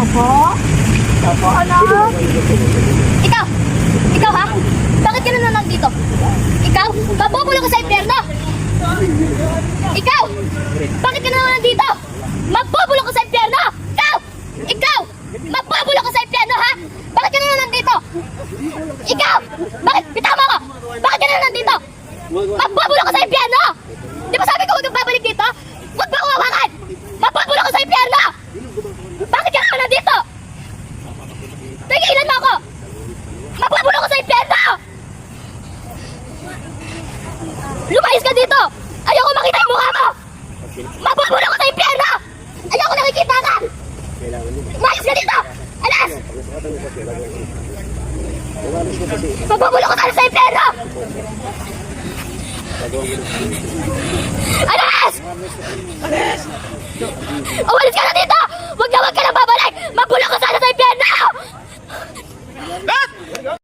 Opo? Opo, anak? Ikaw! Ikaw ha? Bakit ka na nandito? Ikaw? Mabubulok ka sa impyerno! Ikaw! Bakit ka na naman nandito? Mabubulok ka sa impyerno! Ikaw! Ikaw! Mabubulok ka sa impyerno ha? Bakit ka na naman nandito? Ikaw! Bakit? Bitaw mo ako! Bakit ka na naman nandito? Mabubulok ka sa impyerno! Di ba sabi ko huwag kang babalik dito? Huwag ba akong hawakan? Mabubulok ka sa impyerno! Bakit ka na naman nandito? Tigilan mo ako! Mabubulok ka sa impyerno! Lumayas ka dito! Ayoko makita yung mukha mo! Mabubulok ka sa impyerno! Ayoko nakikita ka! Lumayas ka dito! Alas! Mabubulok ka sa impyerno! Alas! Umalis ka na dito!